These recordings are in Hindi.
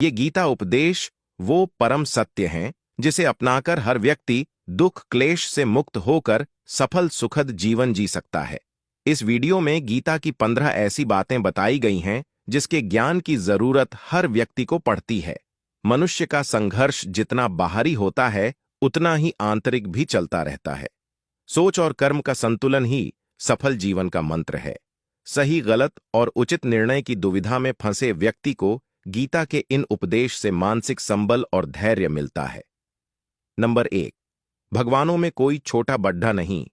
ये गीता उपदेश वो परम सत्य हैं जिसे अपनाकर हर व्यक्ति दुख क्लेश से मुक्त होकर सफल सुखद जीवन जी सकता है। इस वीडियो में गीता की 15 ऐसी बातें बताई गई हैं जिसके ज्ञान की जरूरत हर व्यक्ति को पड़ती है। मनुष्य का संघर्ष जितना बाहरी होता है उतना ही आंतरिक भी चलता रहता है। सोच और कर्म का संतुलन ही सफल जीवन का मंत्र है। सही गलत और उचित निर्णय की दुविधा में फंसे व्यक्ति को गीता के इन उपदेश से मानसिक संबल और धैर्य मिलता है। नंबर 1, भगवानों में कोई छोटा बड्ढा नहीं।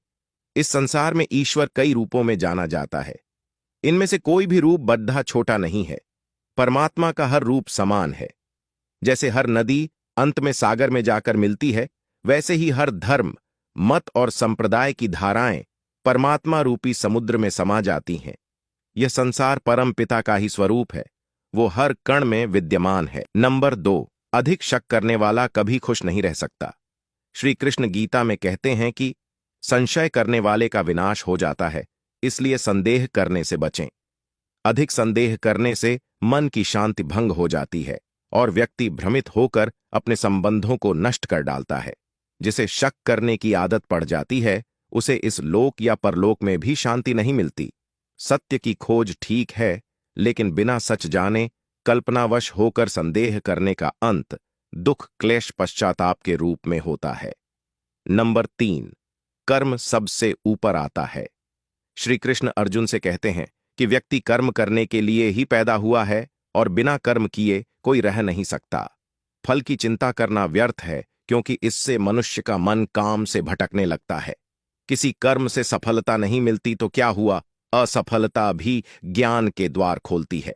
इस संसार में ईश्वर कई रूपों में जाना जाता है। इनमें से कोई भी रूप बड्ढा छोटा नहीं है। परमात्मा का हर रूप समान है। जैसे हर नदी अंत में सागर में जाकर मिलती है, वैसे ही हर धर्म मत और संप्रदाय की धाराएं परमात्मा रूपी समुद्र में समा जाती हैं। यह संसार परम पिता का ही स्वरूप है। वो हर कण में विद्यमान है। नंबर 2, अधिक शक करने वाला कभी खुश नहीं रह सकता। श्री कृष्ण गीता में कहते हैं कि संशय करने वाले का विनाश हो जाता है, इसलिए संदेह करने से बचें। अधिक संदेह करने से मन की शांति भंग हो जाती है और व्यक्ति भ्रमित होकर अपने संबंधों को नष्ट कर डालता है। जिसे शक करने की आदत पड़ जाती है उसे इस लोक या परलोक में भी शांति नहीं मिलती। सत्य की खोज ठीक है, लेकिन बिना सच जाने कल्पनावश होकर संदेह करने का अंत दुख क्लेश पश्चाताप के रूप में होता है। नंबर 3, कर्म सबसे ऊपर आता है। श्री कृष्ण अर्जुन से कहते हैं कि व्यक्ति कर्म करने के लिए ही पैदा हुआ है और बिना कर्म किए कोई रह नहीं सकता। फल की चिंता करना व्यर्थ है, क्योंकि इससे मनुष्य का मन काम से भटकने लगता है। किसी कर्म से सफलता नहीं मिलती तो क्या हुआ, असफलता भी ज्ञान के द्वार खोलती है।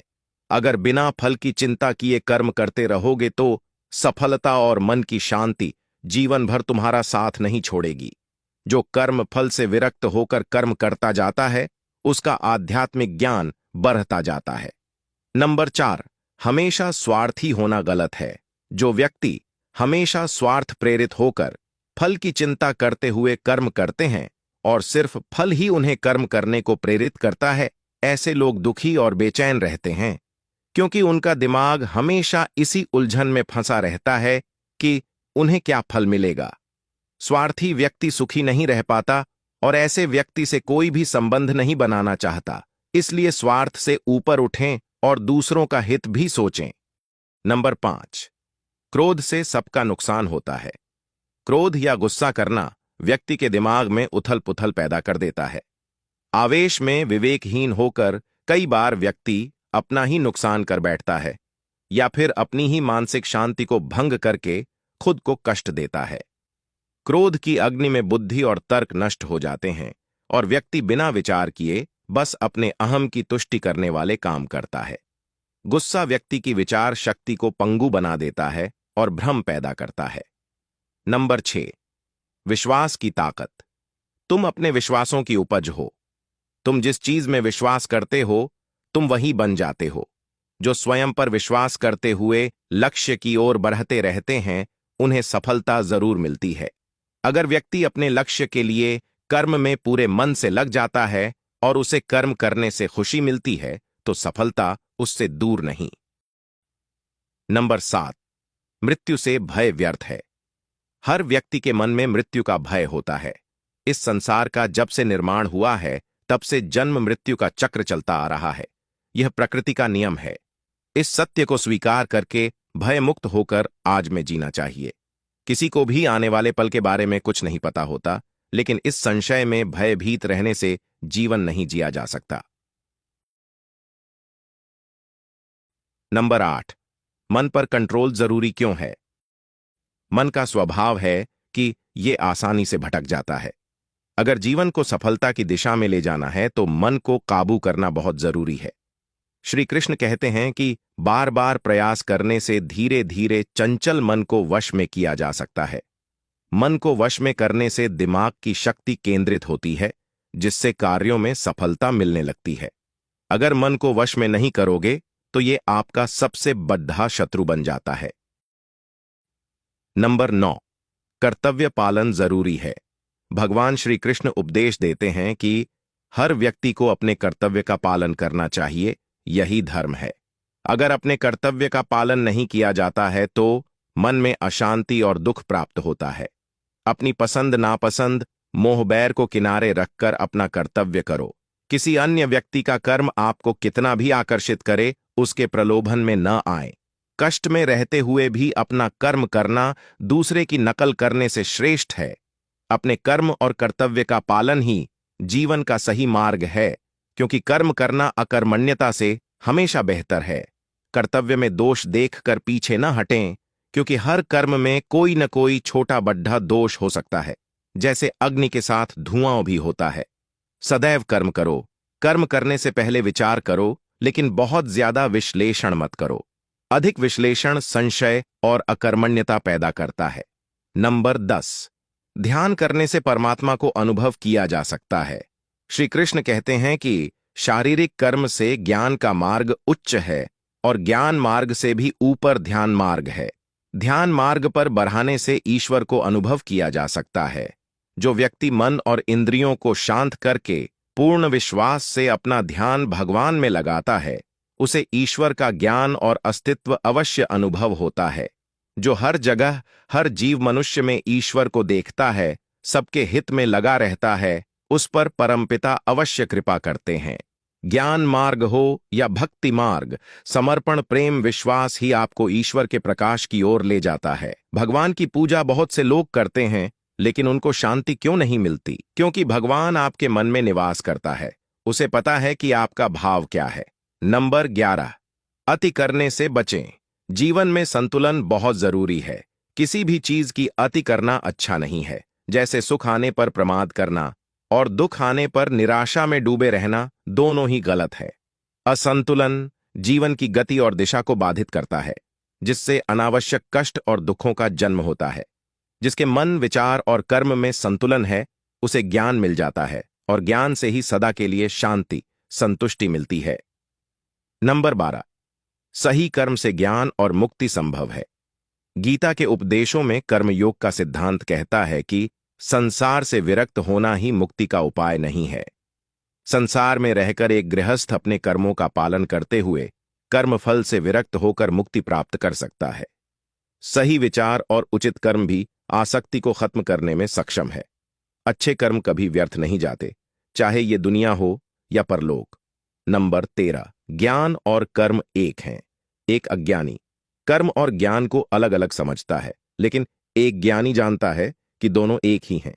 अगर बिना फल की चिंता किए कर्म करते रहोगे तो सफलता और मन की शांति जीवन भर तुम्हारा साथ नहीं छोड़ेगी। जो कर्म फल से विरक्त होकर कर्म करता जाता है उसका आध्यात्मिक ज्ञान बढ़ता जाता है। नंबर 4, हमेशा स्वार्थी होना गलत है। जो व्यक्ति हमेशा स्वार्थ प्रेरित होकर फल की चिंता करते हुए कर्म करते हैं और सिर्फ फल ही उन्हें कर्म करने को प्रेरित करता है, ऐसे लोग दुखी और बेचैन रहते हैं, क्योंकि उनका दिमाग हमेशा इसी उलझन में फंसा रहता है कि उन्हें क्या फल मिलेगा। स्वार्थी व्यक्ति सुखी नहीं रह पाता और ऐसे व्यक्ति से कोई भी संबंध नहीं बनाना चाहता। इसलिए स्वार्थ से ऊपर उठें और दूसरों का हित भी सोचें। नंबर 5, क्रोध से सबका नुकसान होता है। क्रोध या गुस्सा करना व्यक्ति के दिमाग में उथल पुथल पैदा कर देता है। आवेश में विवेकहीन होकर कई बार व्यक्ति अपना ही नुकसान कर बैठता है या फिर अपनी ही मानसिक शांति को भंग करके खुद को कष्ट देता है। क्रोध की अग्नि में बुद्धि और तर्क नष्ट हो जाते हैं और व्यक्ति बिना विचार किए बस अपने अहम की तुष्टि करने वाले काम करता है। गुस्सा व्यक्ति की विचार शक्ति को पंगु बना देता है और भ्रम पैदा करता है। नंबर 6, विश्वास की ताकत। तुम अपने विश्वासों की उपज हो। तुम जिस चीज में विश्वास करते हो तुम वही बन जाते हो। जो स्वयं पर विश्वास करते हुए लक्ष्य की ओर बढ़ते रहते हैं उन्हें सफलता जरूर मिलती है। अगर व्यक्ति अपने लक्ष्य के लिए कर्म में पूरे मन से लग जाता है और उसे कर्म करने से खुशी मिलती है तो सफलता उससे दूर नहीं। नंबर 7, मृत्यु से भय व्यर्थ है। हर व्यक्ति के मन में मृत्यु का भय होता है। इस संसार का जब से निर्माण हुआ है तब से जन्म मृत्यु का चक्र चलता आ रहा है। यह प्रकृति का नियम है। इस सत्य को स्वीकार करके भय मुक्त होकर आज में जीना चाहिए। किसी को भी आने वाले पल के बारे में कुछ नहीं पता होता, लेकिन इस संशय में भयभीत रहने से जीवन नहीं जिया जा सकता। नंबर 8, मन पर कंट्रोल जरूरी क्यों है। मन का स्वभाव है कि ये आसानी से भटक जाता है। अगर जीवन को सफलता की दिशा में ले जाना है तो मन को काबू करना बहुत जरूरी है। श्री कृष्ण कहते हैं कि बार बार प्रयास करने से धीरे धीरे चंचल मन को वश में किया जा सकता है। मन को वश में करने से दिमाग की शक्ति केंद्रित होती है, जिससे कार्यों में सफलता मिलने लगती है। अगर मन को वश में नहीं करोगे तो ये आपका सबसे बड़ा शत्रु बन जाता है। नंबर 9, कर्तव्य पालन जरूरी है। भगवान श्री कृष्ण उपदेश देते हैं कि हर व्यक्ति को अपने कर्तव्य का पालन करना चाहिए, यही धर्म है। अगर अपने कर्तव्य का पालन नहीं किया जाता है तो मन में अशांति और दुख प्राप्त होता है। अपनी पसंद नापसंद, मोह बैर को किनारे रखकर अपना कर्तव्य करो। किसी अन्य व्यक्ति का कर्म आपको कितना भी आकर्षित करे, उसके प्रलोभन में न आए। कष्ट में रहते हुए भी अपना कर्म करना दूसरे की नकल करने से श्रेष्ठ है। अपने कर्म और कर्तव्य का पालन ही जीवन का सही मार्ग है, क्योंकि कर्म करना अकर्मण्यता से हमेशा बेहतर है। कर्तव्य में दोष देखकर पीछे न हटें, क्योंकि हर कर्म में कोई न कोई छोटा बड्ढा दोष हो सकता है। जैसे अग्नि के साथ धुआं भी होता है। सदैव कर्म करो। कर्म करने से पहले विचार करो, लेकिन बहुत ज्यादा विश्लेषण मत करो। अधिक विश्लेषण संशय और अकर्मण्यता पैदा करता है। नंबर 10, ध्यान करने से परमात्मा को अनुभव किया जा सकता है। श्री कृष्ण कहते हैं कि शारीरिक कर्म से ज्ञान का मार्ग उच्च है और ज्ञान मार्ग से भी ऊपर ध्यान मार्ग है। ध्यान मार्ग पर बढ़ाने से ईश्वर को अनुभव किया जा सकता है। जो व्यक्ति मन और इंद्रियों को शांत करके पूर्ण विश्वास से अपना ध्यान भगवान में लगाता है, उसे ईश्वर का ज्ञान और अस्तित्व अवश्य अनुभव होता है। जो हर जगह हर जीव मनुष्य में ईश्वर को देखता है, सबके हित में लगा रहता है, उस पर परमपिता अवश्य कृपा करते हैं। ज्ञान मार्ग हो या भक्ति मार्ग, समर्पण प्रेम विश्वास ही आपको ईश्वर के प्रकाश की ओर ले जाता है। भगवान की पूजा बहुत से लोग करते हैं, लेकिन उनको शांति क्यों नहीं मिलती? क्योंकि भगवान आपके मन में निवास करता है। उसे पता है कि आपका भाव क्या है। नंबर 11, अति करने से बचें। जीवन में संतुलन बहुत जरूरी है। किसी भी चीज की अति करना अच्छा नहीं है। जैसे सुख आने पर प्रमाद करना और दुख आने पर निराशा में डूबे रहना, दोनों ही गलत है। असंतुलन जीवन की गति और दिशा को बाधित करता है, जिससे अनावश्यक कष्ट और दुखों का जन्म होता है। जिसके मन विचार और कर्म में संतुलन है, उसे ज्ञान मिल जाता है और ज्ञान से ही सदा के लिए शांति संतुष्टि मिलती है। नंबर 12, सही कर्म से ज्ञान और मुक्ति संभव है। गीता के उपदेशों में कर्मयोग का सिद्धांत कहता है कि संसार से विरक्त होना ही मुक्ति का उपाय नहीं है। संसार में रहकर एक गृहस्थ अपने कर्मों का पालन करते हुए कर्मफल से विरक्त होकर मुक्ति प्राप्त कर सकता है। सही विचार और उचित कर्म भी आसक्ति को खत्म करने में सक्षम है। अच्छे कर्म कभी व्यर्थ नहीं जाते, चाहे ये दुनिया हो या परलोक। नंबर 13, ज्ञान और कर्म एक हैं। एक अज्ञानी कर्म और ज्ञान को अलग अलग समझता है, लेकिन एक ज्ञानी जानता है कि दोनों एक ही हैं।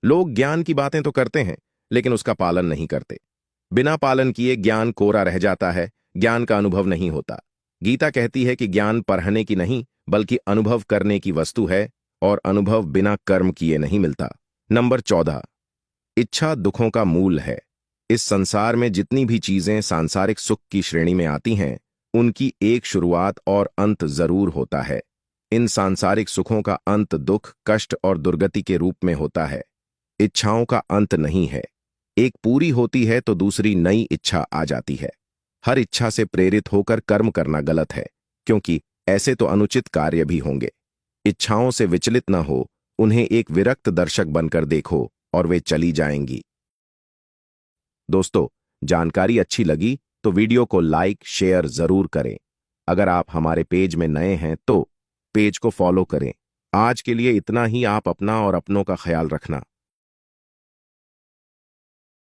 लोग ज्ञान की बातें तो करते हैं, लेकिन उसका पालन नहीं करते। बिना पालन किए ज्ञान कोरा रह जाता है, ज्ञान का अनुभव नहीं होता। गीता कहती है कि ज्ञान पढ़ने की नहीं, बल्कि अनुभव करने की वस्तु है, और अनुभव बिना कर्म किए नहीं मिलता। नंबर 14, इच्छा दुखों का मूल है। इस संसार में जितनी भी चीजें सांसारिक सुख की श्रेणी में आती हैं, उनकी एक शुरुआत और अंत जरूर होता है। इन सांसारिक सुखों का अंत दुख, कष्ट और दुर्गति के रूप में होता है। इच्छाओं का अंत नहीं है। एक पूरी होती है तो दूसरी नई इच्छा आ जाती है। हर इच्छा से प्रेरित होकर कर्म करना गलत है, क्योंकि ऐसे तो अनुचित कार्य भी होंगे। इच्छाओं से विचलित न हो, उन्हें एक विरक्त दर्शक बनकर देखो और वे चली जाएंगी। दोस्तों, जानकारी अच्छी लगी तो वीडियो को लाइक शेयर जरूर करें। अगर आप हमारे पेज में नए हैं तो पेज को फॉलो करें। आज के लिए इतना ही। आप अपना और अपनों का ख्याल रखना।